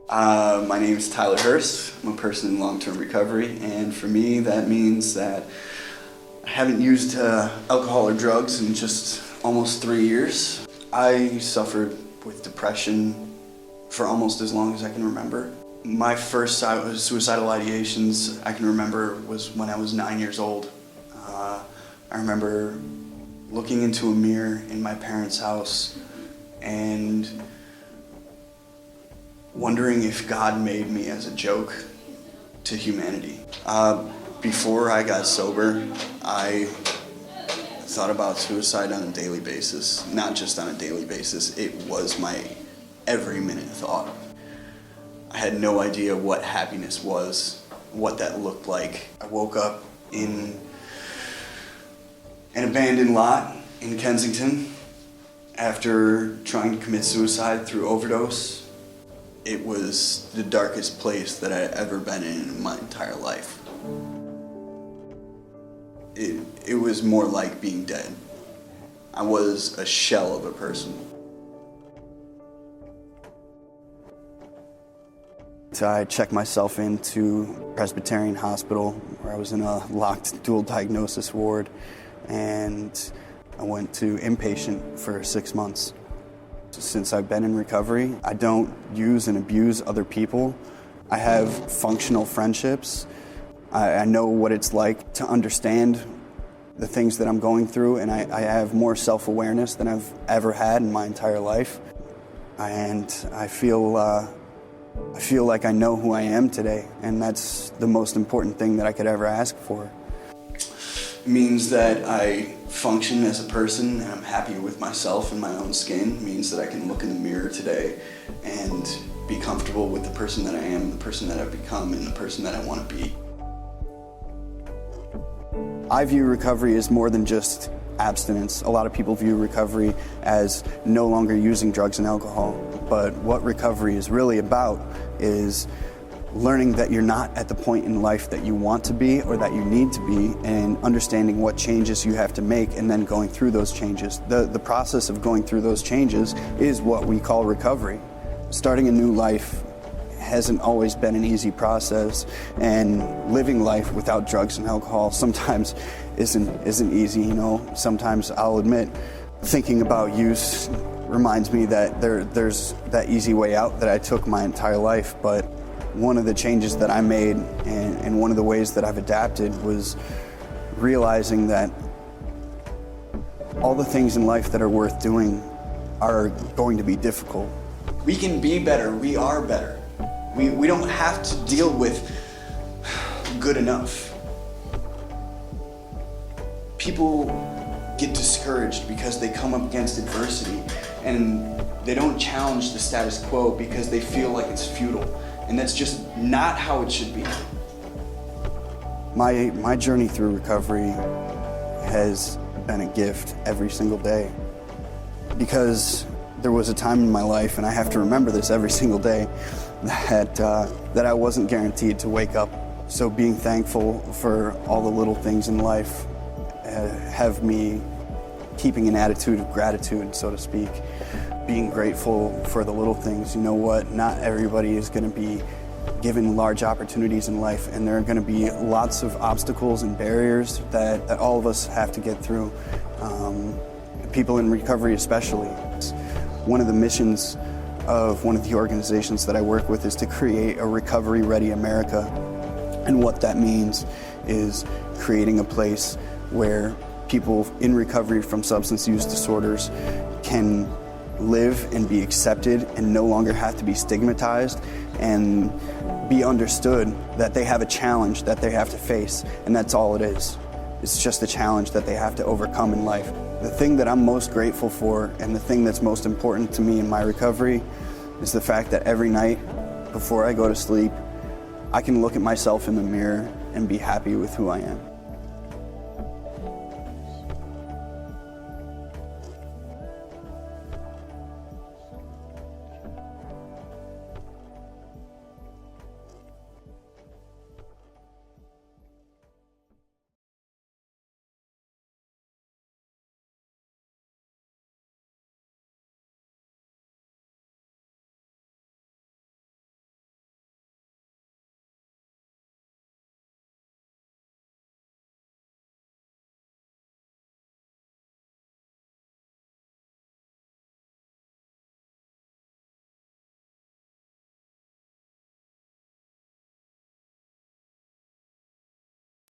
My name is Tyler Hurst. I'm a person in long-term recovery, and for me that means that I haven't used alcohol or drugs in just almost 3 years. I suffered with depression for almost as long as I can remember. My first suicidal ideations I can remember was when I was 9 years old. I remember looking into a mirror in my parents' house and wondering if God made me as a joke to humanity. Before I got sober, I thought about suicide on a daily basis. Not just on a daily basis, it was my every minute thought. I had no idea what happiness was, what that looked like. I woke up in an abandoned lot in Kensington after trying to commit suicide through overdose. It was the darkest place that I'd ever been in my entire life. It was more like being dead. I was a shell of a person. So I checked myself into Presbyterian Hospital, where I was in a locked dual diagnosis ward, and I went to inpatient for 6 months. Since I've been in recovery, I don't use and abuse other people. I have functional friendships. I know what it's like to understand the things that I'm going through, and I have more self-awareness than I've ever had in my entire life. And I feel like I know who I am today, and that's the most important thing that I could ever ask for. It means that I function as a person and I'm happy with myself and my own skin. It means that I can look in the mirror today and be comfortable with the person that I am, the person that I've become, and the person that I want to be. I view recovery as more than just abstinence. A lot of people view recovery as no longer using drugs and alcohol, but what recovery is really about is learning that you're not at the point in life that you want to be or that you need to be, and understanding what changes you have to make and then going through those changes. The process of going through those changes is what we call recovery. Starting a new life hasn't always been an easy process, and living life without drugs and alcohol sometimes isn't easy, you know. Sometimes I'll admit thinking about use reminds me that there's that easy way out that I took my entire life, but one of the changes that I made and one of the ways that I've adapted was realizing that all the things in life that are worth doing are going to be difficult. We can be better, we are better. We don't have to deal with good enough. People get discouraged because they come up against adversity, and they don't challenge the status quo because they feel like it's futile. And that's just not how it should be. My journey through recovery has been a gift every single day, because there was a time in my life, and I have to remember this every single day, that I wasn't guaranteed to wake up. So being thankful for all the little things in life have me keeping an attitude of gratitude, so to speak. Being grateful for the little things. You know what? Not everybody is going to be given large opportunities in life, and there are going to be lots of obstacles and barriers that all of us have to get through. People in recovery especially. One of the missions of one of the organizations that I work with is to create a recovery-ready America. And what that means is creating a place where people in recovery from substance use disorders can live and be accepted and no longer have to be stigmatized, and be understood that they have a challenge that they have to face, and that's all it is. It's just a challenge that they have to overcome in life. The thing that I'm most grateful for, and the thing that's most important to me in my recovery, is the fact that every night before I go to sleep, I can look at myself in the mirror and be happy with who I am.